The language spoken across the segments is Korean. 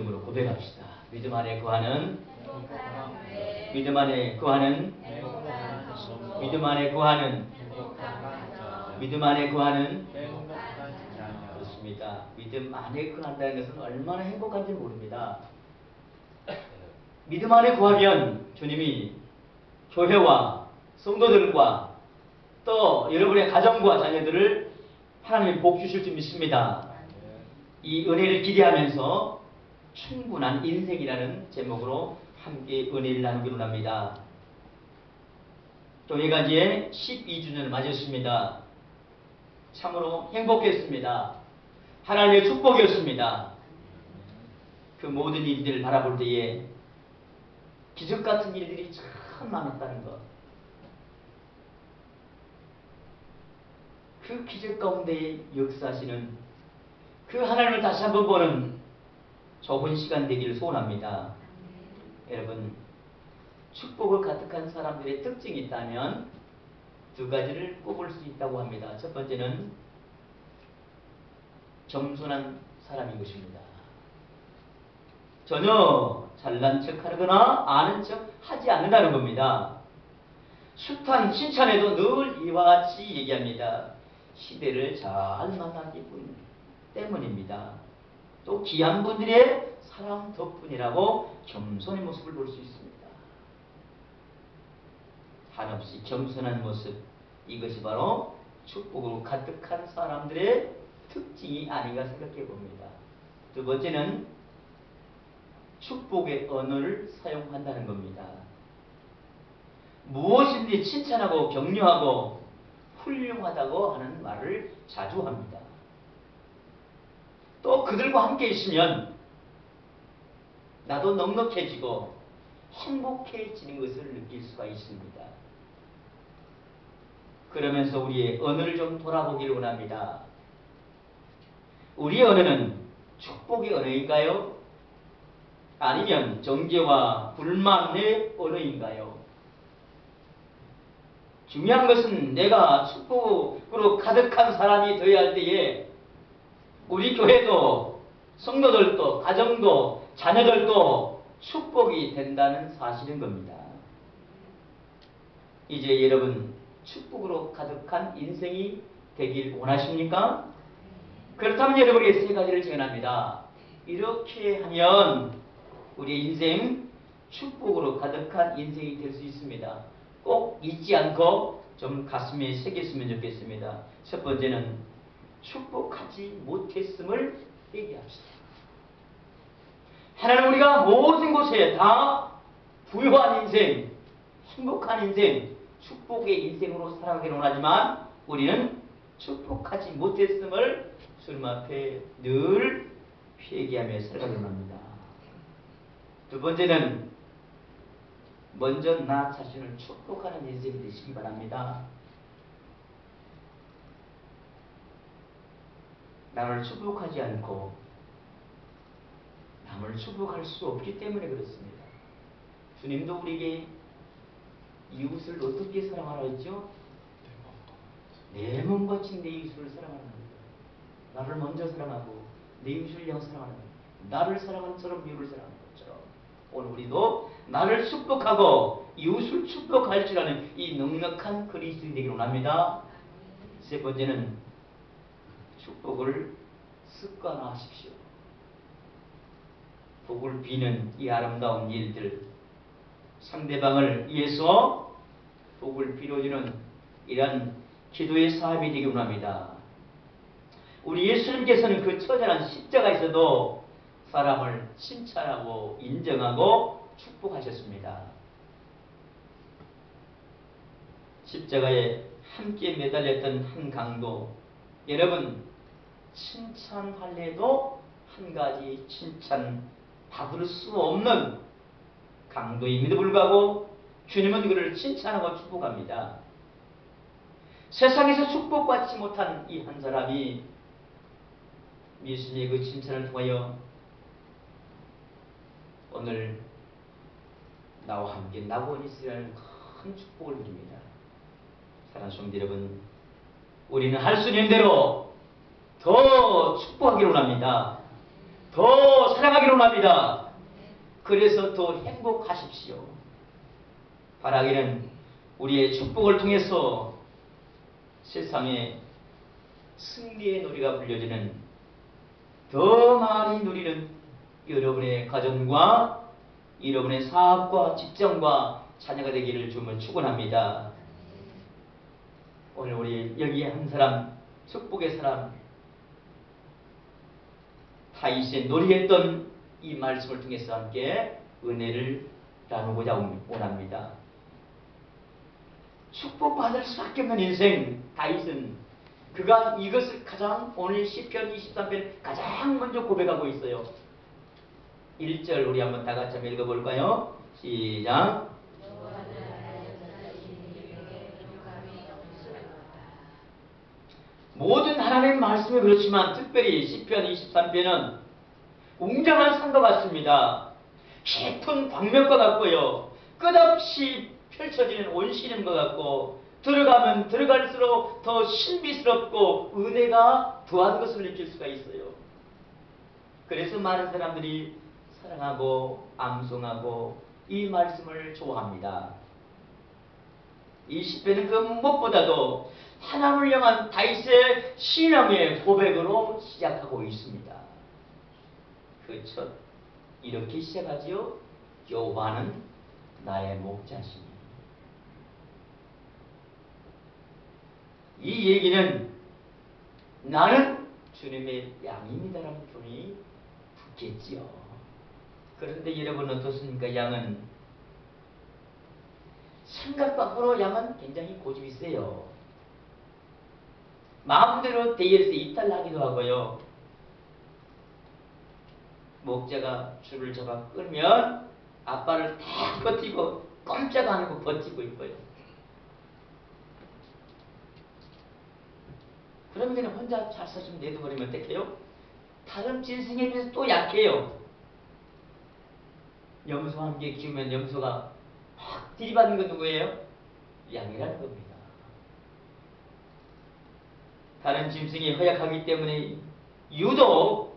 믿음으로 고백합시다. 믿음 안에 거하는, 믿음 안에 거하는, 믿음 안에 거하는, 믿음 안에 거하는. 그렇습니다. 믿음 안에 거한다는 것은 얼마나 행복한지 모릅니다. 믿음 안에 거하면 주님이 교회와 성도들과 또 여러분의 가정과 자녀들을 하나님이 복 주실 줄 믿습니다. 이 은혜를 기대하면서 충분한 인생이라는 제목으로 함께 은혜를 나누기로 합니다. 교회가지에 12주년을 맞았습니다. 참으로 행복했습니다. 하나님의 축복이었습니다. 그 모든 일들을 바라볼 때에 기적 같은 일들이 참 많았다는 것. 그 기적 가운데 역사하시는 그 하나님을 다시 한번 보는 좋은 시간 되기를 소원합니다. 여러분, 축복을 가득한 사람들의 특징이 있다면 두 가지를 꼽을 수 있다고 합니다. 첫 번째는 겸손한 사람인 것입니다. 전혀 잘난 척 하거나 아는 척 하지 않는다는 겁니다. 숱한 칭찬에도 늘 이와 같이 얘기합니다. 시대를 잘 만나기 때문입니다. 또 귀한 분들의 사랑 덕분이라고 겸손의 모습을 볼 수 있습니다. 한없이 겸손한 모습, 이것이 바로 축복으로 가득한 사람들의 특징이 아닌가 생각해 봅니다. 두 번째는 축복의 언어를 사용한다는 겁니다. 무엇인지 칭찬하고 격려하고 훌륭하다고 하는 말을 자주 합니다. 또 그들과 함께 있으면 나도 넉넉해지고 행복해지는 것을 느낄 수가 있습니다. 그러면서 우리의 언어를 좀 돌아보기를 원합니다. 우리의 언어는 축복의 언어인가요? 아니면 정죄와 불만의 언어인가요? 중요한 것은 내가 축복으로 가득한 사람이 되어야 할 때에 우리 교회도 성도들도 가정도 자녀들도 축복이 된다는 사실인 겁니다. 이제 여러분 축복으로 가득한 인생이 되길 원하십니까? 그렇다면 여러분에게 세 가지를 제안합니다. 이렇게 하면 우리의 인생 축복으로 가득한 인생이 될 수 있습니다. 꼭 잊지 않고 좀 가슴에 새겼으면 좋겠습니다. 첫 번째는 축복하지 못했음을 얘기합시다. 하나님 우리가 모든 곳에 다 부유한 인생, 행복한 인생, 축복의 인생으로 살아가기를 원하지만 우리는 축복하지 못했음을 주님 앞에 늘 회개하며 살아가기를 원합니다. 두 번째는 먼저 나 자신을 축복하는 인생이 되시기 바랍니다. 남을 축복하지 않고 남을 축복할 수 없기 때문에 그렇습니다. 주님도 우리에게 이웃을 어떻게 사랑하라 했죠? 내 몸과 친 내 이웃을 사랑하라. 나를 먼저 사랑하고 내 이웃을 영 사랑하라. 나를 사랑하는 처럼 이웃을 사랑하는 것처럼 오늘 우리도 나를 축복하고 이웃을 축복할 줄 아는 이 넉넉한 그리스도인이 되기를 원합니다. 세 번째는 축복을 습관화하십시오. 복을 비는 이 아름다운 일들, 상대방을 위해서 복을 빌어주는 이런 기도의 사업이 되기를 원합니다. 우리 예수님께서는 그 처절한 십자가에서도 사람을 칭찬하고 인정하고 축복하셨습니다. 십자가에 함께 매달렸던 한 강도, 여러분 칭찬할래도 한 가지 칭찬 받을 수 없는 강도임에도 불구하고 주님은 그를 칭찬하고 축복합니다. 세상에서 축복받지 못한 이 한 사람이 예수님의 그 칭찬을 통하여 오늘 나와 함께 나고 있으라는 큰 축복을 누립니다. 사랑하는 성도 여러분, 우리는 할 수 있는 대로 더 축복하기를 원합니다. 더 사랑하기로 합니다. 그래서 더 행복하십시오. 바라기는 우리의 축복을 통해서 세상에 승리의 노래가 불려지는 더 많이 누리는 여러분의 가정과 여러분의 사업과 직장과 자녀가 되기를 주님을 축원합니다. 오늘 우리 여기에 한 사람, 축복의 사람, 다윗의 노래했던 이 말씀을 통해서 함께 은혜를 나누고자 원합니다. 축복받을 수밖에 없는 인생, 다윗은 그가 이것을 가장 오늘 시편 23편 가장 먼저 고백하고 있어요. 1절 우리 한번 다 같이 한번 읽어볼까요? 시작. 모든 하나님의 말씀이 그렇지만 특별히 시편 23편은 웅장한 산과 같습니다. 깊은 광명과 같고요. 끝없이 펼쳐지는 온시름과 같고 들어가면 들어갈수록 더 신비스럽고 은혜가 더한 것을 느낄 수가 있어요. 그래서 많은 사람들이 사랑하고 암송하고 이 말씀을 좋아합니다. 이 시편은 그 무엇보다도 하나님을 향한 다윗의 신앙의 고백으로 시작하고 있습니다. 그 첫 이렇게 시작하지요. 여호와는 나의 목자시니. 이 얘기는 나는 주님의 양입니다라는 분이 붙겠지요. 그런데 여러분 어떻습니까? 양은 생각 밖으로 양은 굉장히 고집이 세요. 마음대로 대열에서 이탈하기도 하고요. 목자가 줄을 잡아 끌면 앞발을 탁 버티고 꼼짝 안 하고 버티고 있고요. 그러면 그냥 혼자 잘 서시면 내둬버리면 어떡해요? 다른 짐승에 비해서 또 약해요. 염소와 함께 키우면 염소가 막 들이받는 건 누구예요? 양이라는 겁니다. 다른 짐승이 허약하기 때문에 유독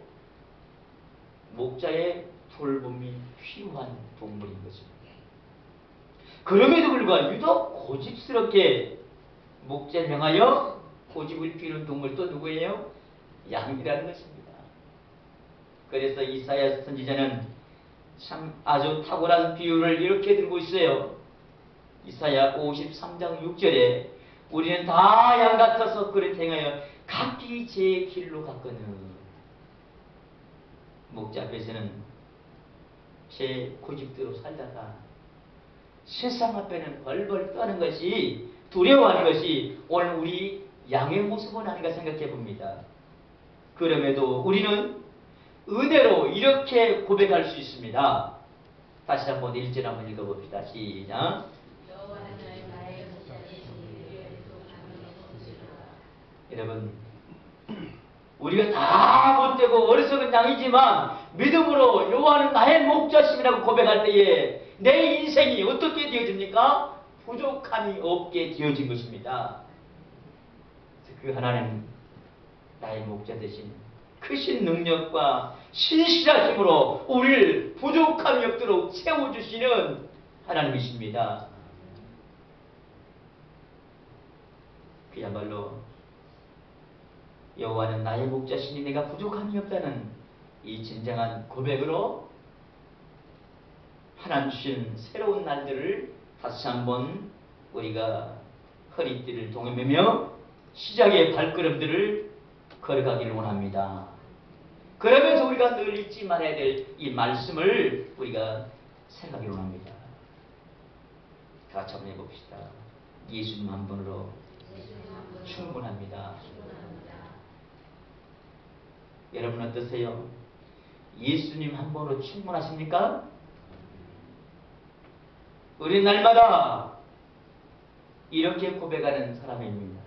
목자의 돌봄이 필요한 동물인 것입니다. 그럼에도 불구하고 유독 고집스럽게 목자를 향하여 고집을 피우는 동물 또 누구예요? 양이라는 것입니다. 그래서 이사야 선지자는 참 아주 탁월한 비유를 이렇게 들고 있어요. 이사야 53장 6절에 우리는 다 양 같아서 그릇 행하여 각기 제 길로 갔거늘. 목자 앞에서는 제 고집대로 살다가 세상 앞에는 벌벌 떠는 것이 두려워하는 것이 오늘 우리 양의 모습은 아닌가 생각해 봅니다. 그럼에도 우리는 은혜로 이렇게 고백할 수 있습니다. 다시 한번 1절 한번 읽어봅시다. 시작. 여러분, 우리가 다 못되고 어리석은 양이지만 믿음으로 여호와는 나의 목자심이라고 고백할 때에 내 인생이 어떻게 되어집니까? 부족함이 없게 되어진 것입니다. 그 하나님 나의 목자 되신 크신 능력과 신실하심으로 우리를 부족함이 없도록 채워주시는 하나님이십니다. 그야말로 여호와는 나의 목자시니 내가 부족함이 없다는 이 진정한 고백으로 하나님 주신 새로운 날들을 다시 한번 우리가 허리띠를 동여매며 시작의 발걸음들을 걸어가기를 원합니다. 그러면서 우리가 늘 잊지 말아야 될 이 말씀을 우리가 생각하기를 원합니다. 다 같이 한번 해봅시다. 예수님 한 분으로 충분합니다. 여러분 어떠세요? 예수님 한 분으로 충분하십니까? 우리 날마다 이렇게 고백하는 사람입니다.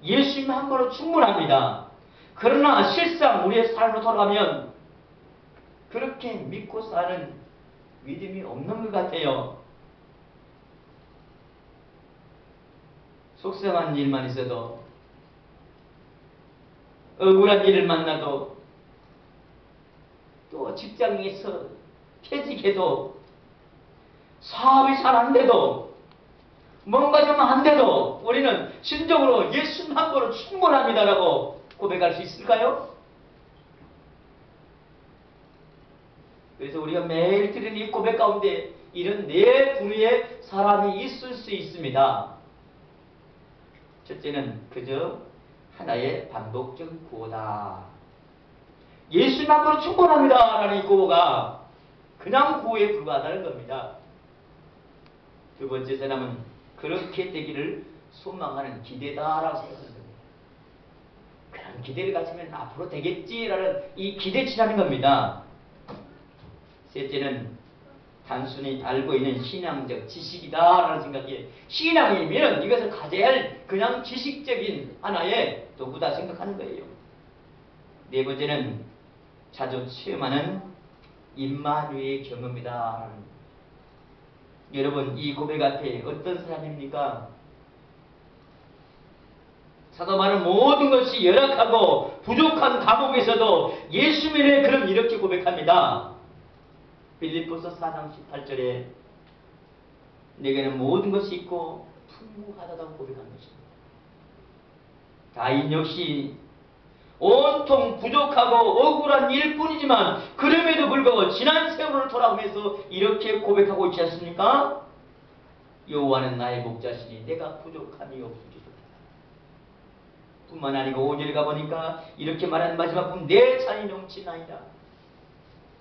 예수님 한 분으로 충분합니다. 그러나 실상 우리의 삶으로 돌아가면 그렇게 믿고 사는 믿음이 없는 것 같아요. 속상한 일만 있어도, 억울한 일을 만나도, 또 직장에서 퇴직해도 사업이 잘 안 돼도 뭔가 좀 안 돼도 우리는 진정으로 예수님 한 번으로 충분합니다라고 고백할 수 있을까요? 그래서 우리가 매일 드리는 이 고백 가운데 이런 네 부류의 사람이 있을 수 있습니다. 첫째는 그저 하나의 반복적 구호다. 예수님 한 번으로 충분합니다 라는 이 구호가 그냥 구호에 불과하다는 겁니다. 두 번째 사람은 그렇게 되기를 소망하는 기대다라고 생각하는 겁니다. 그런 기대를 가지면 앞으로 되겠지라는 이 기대치라는 겁니다. 셋째는 단순히 알고 있는 신앙적 지식이다라는 생각이에요. 신앙이면 이것을 가져야 할 그냥 지식적인 하나의 도구다 생각하는 거예요. 네 번째는 자주 체험하는 임마누의 경험이다. 여러분 이 고백 앞에 어떤 사람입니까? 사도 바울은 모든 것이 열악하고 부족한 감옥에서도 예수님의 그런 이렇게 고백합니다. 빌립보서 4장 18절에 내게는 모든 것이 있고 풍부하다고 고백한 것입니다. 다인 역시 온통 부족하고 억울한 일뿐이지만 그럼에도 불구하고 지난 세월을 돌아보면서 이렇게 고백하고 있지 않습니까? 여호와는 나의 목자시니 내가 부족함이 없으리로다. 뿐만 아니고 5절에 가보니까 이렇게 말하는 마지막 부분 내 잔이 넘치나이다.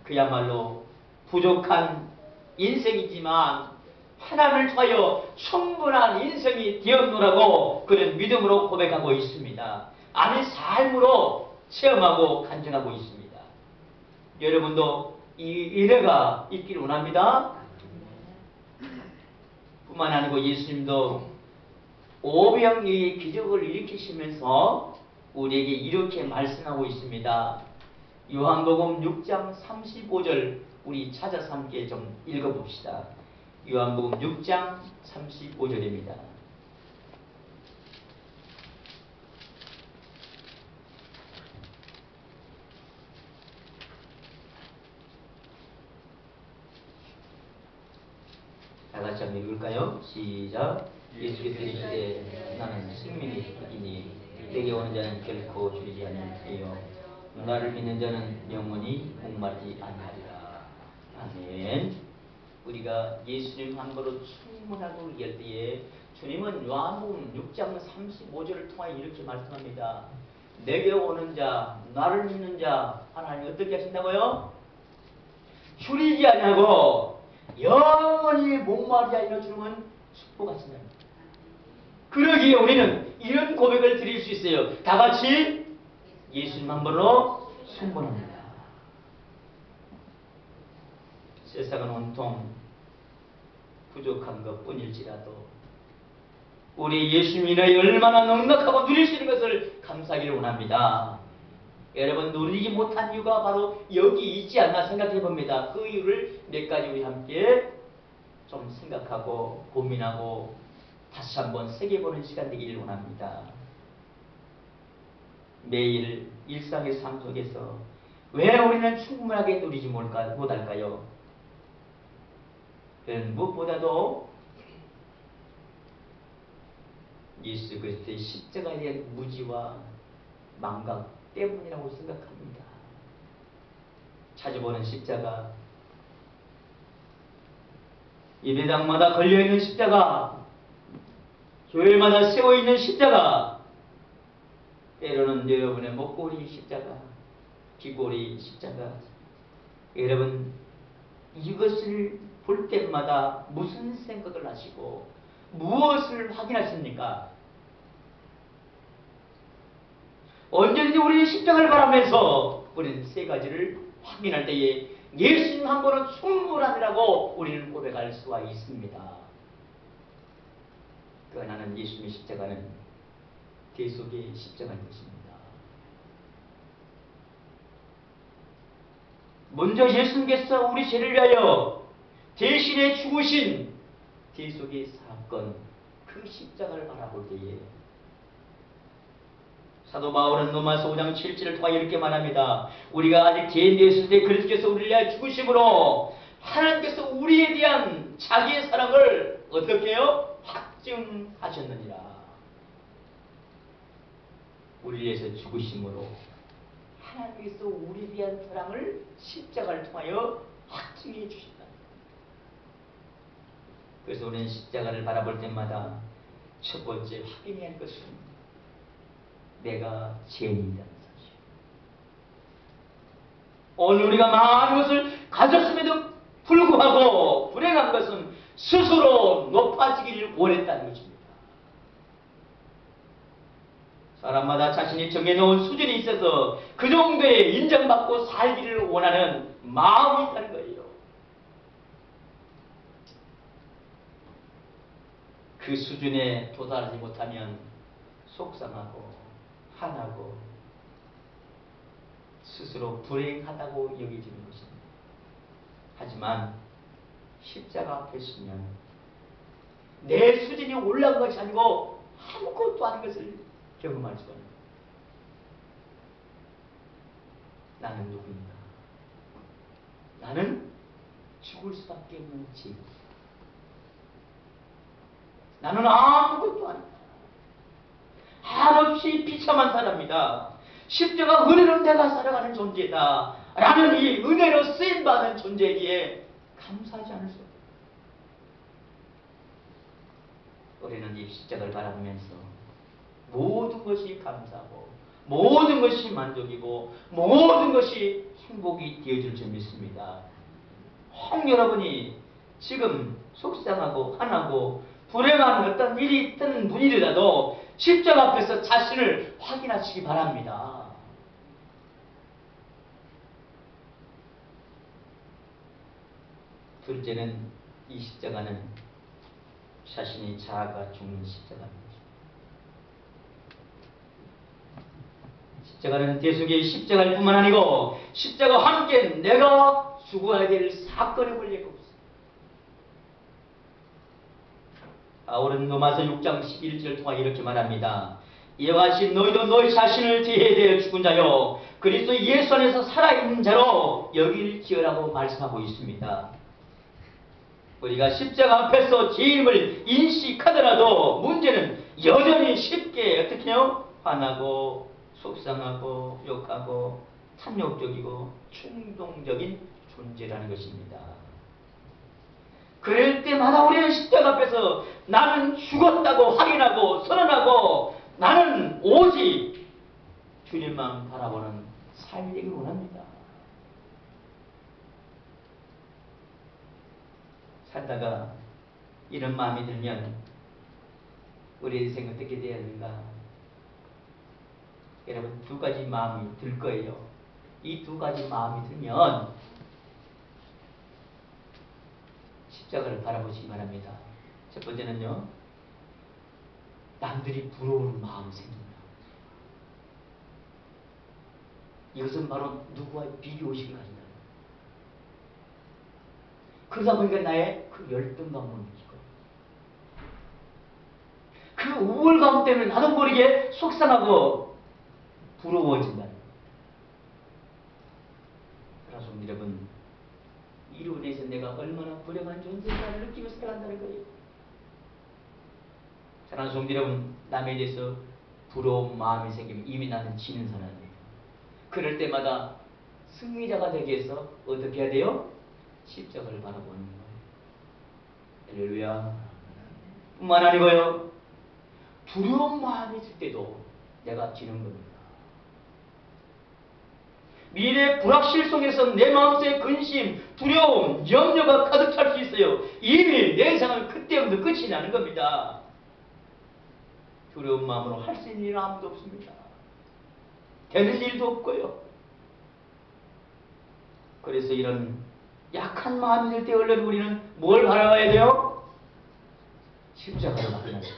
그야말로 부족한 인생이지만 하나님을 통하여 충분한 인생이 되었노라고 그런 믿음으로 고백하고 있습니다. 아니 삶으로 체험하고 간증하고 있습니다. 여러분도 이 은혜가 있기를 원합니다. 뿐만 아니고 예수님도 오병이의 기적을 일으키시면서 우리에게 이렇게 말씀하고 있습니다. 요한복음 6장 35절 우리 찾아서 함께 좀 읽어봅시다. 요한복음 6장 35절입니다. 다 같이 한번 읽을까요? 시작. 예수께서 이르시되 나는 생명의 떡이니 내게 오는 자는 결코 줄이지 않으리요 나를 믿는 자는 영원히 목마르지 아니하리라. 아멘. 우리가 예수님 한 번으로 충분하고 얘기할 때에 주님은 요한복음 6장 35절을 통하여 이렇게 말씀합니다. 내게 오는 자, 나를 믿는 자 하나님 어떻게 하신다고요? 줄이지 아니하고 영원히 목마르지 아니하는 주님은 축복하신다. 그러기에 우리는 이런 고백을 드릴 수 있어요. 다 같이 예수님 한 번으로 충분합니다. 세상은 온통 부족한 것 뿐일지라도 우리 예수님 인하여 얼마나 넉넉하고 누릴 수 있는 것을 감사하기를 원합니다. 여러분 누리지 못한 이유가 바로 여기 있지 않나 생각해 봅니다. 그 이유를 몇 가지 우리 함께 좀 생각하고 고민하고 다시 한번 새겨보는 시간 되기를 원합니다. 매일 일상의 삶 속에서 왜 우리는 충분하게 누리지 못할까요? 무엇보다도 예수 그리스도의 십자가에 대한 무지와 망각 때문이라고 생각합니다. 자주 보는 십자가, 예배당마다 걸려있는 십자가, 교회마다 세워있는 십자가, 때로는 여러분의 목걸이 십자가, 귀걸이 십자가. 여러분 이것을 볼 때마다 무슨 생각을 하시고 무엇을 확인하십니까? 언제든지 우리는 십자가를 바라면서 우리는 세 가지를 확인할 때에 예수님 한 번은 충분하리라고 우리는 고백할 수가 있습니다. 그 하나는 예수님의 십자가는 대속의 십자가인 것입니다. 먼저 예수님께서 우리 죄를 위하여 대신에 죽으신 대속의 사건, 그 십자가를 바라볼 때에 사도 바울은 로마서 5장 7절을 통해 이렇게 말합니다. 우리가 아직 죄인되었을 때 그리스도께서 우리를 위하여 죽으심으로 하나님께서 우리에 대한 자기의 사랑을 어떻게 해요? 확증하셨느니라. 우리를 위해서 죽으심으로 하나님께서 우리에 대한 사랑을 십자가를 통하여 확증해 주신다. 그래서 우리는 십자가를 바라볼 때마다 첫 번째 확인해야 할 것은 내가 죄인이라는 사실. 오늘 우리가 많은 것을 가졌음에도 불구하고 불행한 것은 스스로 높아지기를 원했다는 것입니다. 사람마다 자신이 정해놓은 수준이 있어서 그 정도에 인정받고 살기를 원하는 마음이 있다는 거예요. 그 수준에 도달하지 못하면 속상하고 화나고 스스로 불행하다고 여겨지는 것입니다. 하지만 십자가 앞에 서면 내 수준이 올라간 것이 아니고 아무것도 아닌 것을 경험할 수가 있습니다. 나는 누구인가? 나는 죽을 수밖에 없는 죄인. 나는 아무것도 아니다. 한없이 비참한 사람이다. 십자가 은혜로 내가 살아가는 존재다. 라는 이 은혜로 쓰임받은 존재이기에 감사하지 않을 수 없다. 우리는 이 십자가를 바라보면서 모든 것이 감사하고 모든 것이 만족이고 모든 것이 행복이 되어질 줄 믿습니다. 혹 여러분이 지금 속상하고 화나고 불행한 어떤 일이 있던 분이라도 십자가 앞에서 자신을 확인하시기 바랍니다. 둘째는 이 십자가는 자신이 자아가 죽는 십자가입니다. 십자가는 대속의 십자가일 뿐만 아니고 십자가와 함께 내가 죽어야 될 사건의 권리가 없습니다. 바울은 로마서 6장 11절을 통해 이렇게 말합니다. 이와 같이 너희도 너희 자신을 대해대어 죽은 자요 그리스도 예수 안에서 살아있는 자로 여길지어라고 말씀하고 있습니다. 우리가 십자가 앞에서 죄임을 인식하더라도 문제는 여전히 쉽게 어떻게 해요? 화나고 속상하고 욕하고 탐욕적이고 충동적인 존재라는 것입니다. 그럴 때마다 우리는 십자가 앞에서 나는 죽었다고 확인하고 선언하고 나는 오직 주님만 바라보는 삶이 되길 원합니다. 살다가 이런 마음이 들면 우리의 인생 어떻게 되어야 하는가? 여러분 두 가지 마음이 들 거예요. 이 두 가지 마음이 들면 십자가를 바라보시기 바랍니다. 첫 번째는요. 남들이 부러운 마음이 생깁니다. 이것은 바로 누구와의 비교의식을 가진다. 그러다 보니까 나의 그 열등감을 느끼고 그 우월감 때문에 나도 모르게 속상하고 부러워진다. 그래서 여러분 이로 인해서 내가 얼마나 불행한 존재인가를 느끼며 살아간다는 거예요. 사랑하는 성도 여러분, 남에 대해서 부러운 마음이 생기면 이미 나는 지는 사람이에요. 그럴 때마다 승리자가 되기 위해서 어떻게 해야 돼요? 십자가를 바라보는 거예요. 할렐루야. 뿐만 아니고요. 두려운 마음이 있을 때도 내가 지는 겁니다. 미래 불확실 속에서 내 마음속에 근심, 두려움, 염려가 가득 찰 수 있어요. 이미 내 인생은 그때부터 끝이 나는 겁니다. 두려운 마음으로 할 수 있는 일은 아무도 없습니다. 되는 일도 없고요. 그래서 이런 약한 마음이 들 때 얼른 우리는 뭘 바라봐야 돼요? 십자가를 바라봐야 돼요.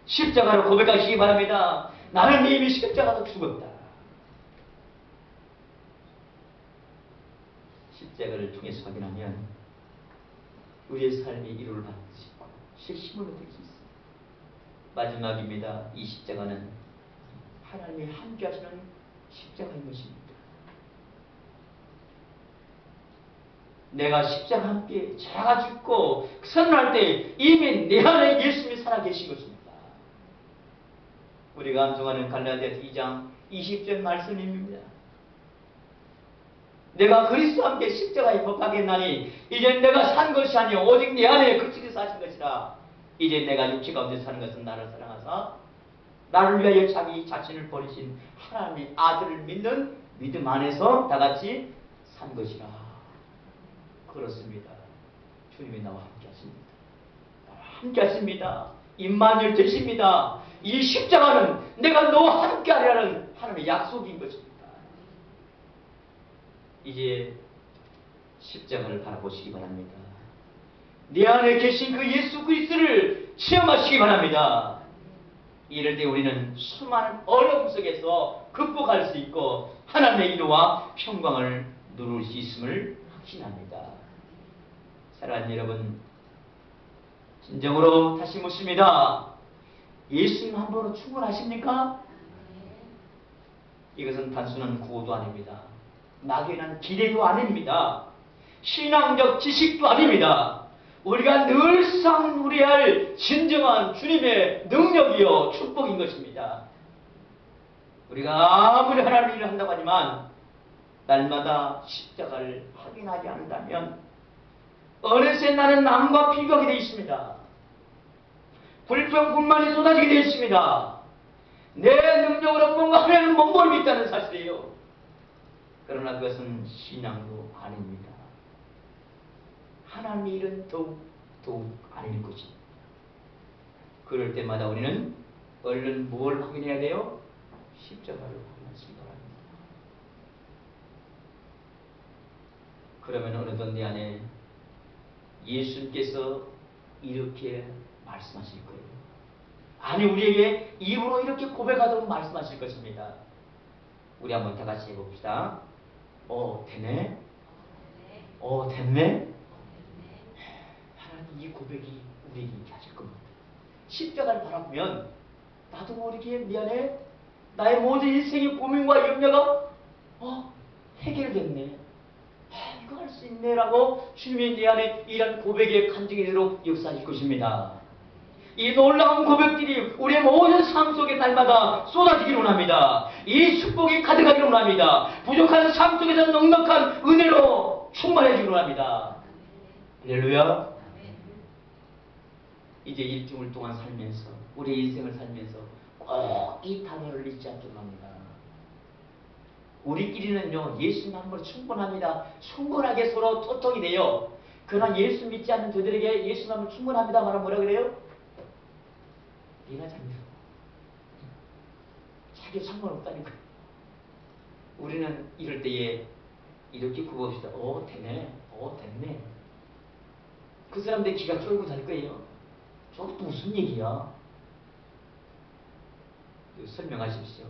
십자가로 고백하시기 바랍니다. 나는 이미 십자가로 죽었다. 십자가를 통해서 확인하면 우리의 삶이 이루를 받을 수 있고 실심을 얻을 수 있습니다. 마지막입니다. 이 십자가는 하나님이 함께 하시는 십자가인 것입니다. 내가 십자가 함께 자가 죽고 선언할 때 이미 내 안에 예수님이 살아계신 것입니다. 우리가 암송하는 갈라디아 2장 20절 말씀입니다. 내가 그리스도와 함께 십자가에 못 박혔나니 이제 내가 산 것이 아니요 오직 내 안에 그리스도께서 사신 것이라. 이제 내가 육체 가운데 사는 것은 나를 사랑하사 나를 위하여 자기 자신을 버리신 하나님의 아들을 믿는 믿음 안에서 다같이 산 것이라. 그렇습니다. 주님이 나와 함께 하십니다. 나와 함께 하십니다. 임마누엘 되십니다. 이 십자가는 내가 너와 함께 하리라는 하나님의 약속인 것입니다. 이제 십자가를 바라보시기 바랍니다. 내 안에 계신 그 예수 그리스도를 체험하시기 바랍니다. 이럴 때 우리는 수많은 어려움 속에서 극복할 수 있고 하나님의 인도와 평강을 누릴 수 있음을 확신합니다. 사랑하는 여러분, 진정으로 다시 묻습니다. 예수님 한 번으로 충분하십니까? 이것은 단순한 구호도 아닙니다. 막연한 기대도 아닙니다. 신앙적 지식도 아닙니다. 우리가 늘상 누려야 진정한 주님의 능력이요 축복인 것입니다. 우리가 아무리 하나님의 일을 한다고 하지만 날마다 십자가를 확인하지 않는다면 어느새 나는 남과 비교하게 되어 있습니다. 불평분만이 쏟아지게 되어 있습니다. 내 능력으로 뭔가 하나님을 못 모르고 있다는 사실이에요. 그러나 그것은 신앙도 아닙니다. 하나님의 일은 더욱 아닐 것입니다. 그럴 때마다 우리는 얼른 뭘 확인해야 돼요? 십자가를 확인하시기 바랍니다. 그러면 어느덧 내 안에 예수님께서 이렇게 말씀하실 거예요. 아니 우리에게 입으로 이렇게 고백하도록 말씀하실 것입니다. 우리 한번 다 같이 해봅시다. 되네? 됐네? 하나님 이 고백이 우리에게 이렇게 하실 겁니다. 십자가를 바라보면 나도 모르게 미안해. 나의 모든 인생의 고민과 염려가 해결됐네. 이거 할 수 있네 라고 주님이 내 안에 이런 고백의 간증이 되도록 역사하실 것입니다. 이 놀라운 고백들이 우리의 모든 삶 속에 날마다 쏟아지기를 원합니다. 이 축복이 가득하기를 원합니다. 부족한 삶 속에서 넉넉한 은혜로 충만해지기를 원합니다. 할렐루야. 이제 일주일 동안 살면서 우리 인생을 살면서 꼭 이 단어를 잊지 않기를 합니다. 우리끼리는요 예수님 한 번 충분합니다. 충분하게 서로 소통이 돼요. 그러나 예수 믿지 않는 저들에게 예수님 한 번 충분합니다 말하면 뭐라 그래요? 네가 잘못해. 자기 상관없다니까. 우리는 이럴 때에 이렇게 굽어봅시다. 되네. 됐네. 그 사람들 기가 쫄고 잘 거예요. 저것도 무슨 얘기야? 설명하십시오.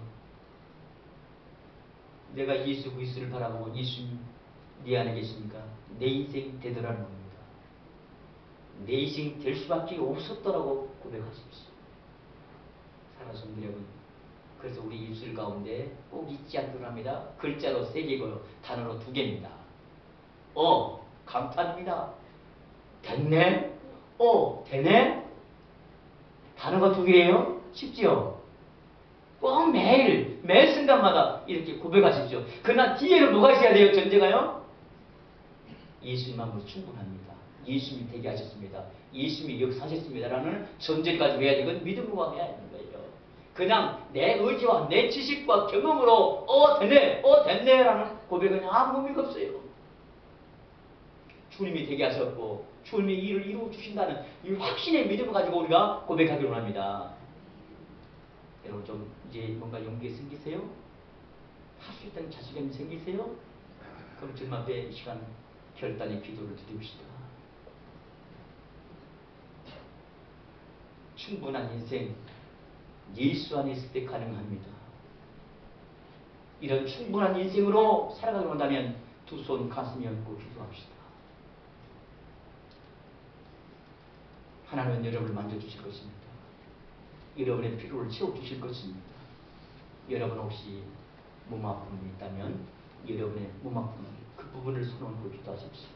내가 예수 그리스도를 바라보고 예수님 네 안에 계시니까 내 인생 되더라는 겁니다. 내 인생 될 수밖에 없었더라고 고백하십시오. 사랑하는 성도 여러분, 그래서 우리 입술 가운데 꼭 잊지 않도록 합니다. 글자로 3개고요. 단어로 2개입니다. 감탄합니다. 됐네? 되네? 단어가 2개예요? 쉽지요? 꼭 매 순간마다 이렇게 고백하십시오. 그러나 뒤에는 뭐가 있어야 돼요? 전제가요? 예수님만으로 충분합니다. 예수님이 되게 하셨습니다. 예수님이 역사하셨습니다. 라는 전제까지 해야 되건 믿음으로 해야 되는 거예요. 그냥 내 의지와 내 지식과 경험으로 됐네 라는 고백은 아무 의미가 없어요. 주님이 되게 하셨고 주님이 일을 이루어 주신다는 이 확신의 믿음을 가지고 우리가 고백하기를 원합니다. 여러분 좀 이제 뭔가 용기가 생기세요? 할 수 있다는 자신감이 생기세요? 그럼 주님 앞에 이 시간 결단의 기도를 드립시다. 충분한 인생 예수 안에 있을 때 가능합니다. 이런 충분한 인생으로 살아가기 원한다면 두 손 가슴에 얹고 기도합시다. 하나님은 여러분을 만져주실 것입니다. 여러분의 필요를 채워주실 것입니다. 여러분 혹시 몸 아픔이 있다면 여러분의 몸 아픔 그 부분을 손 얹고 기도하십시오.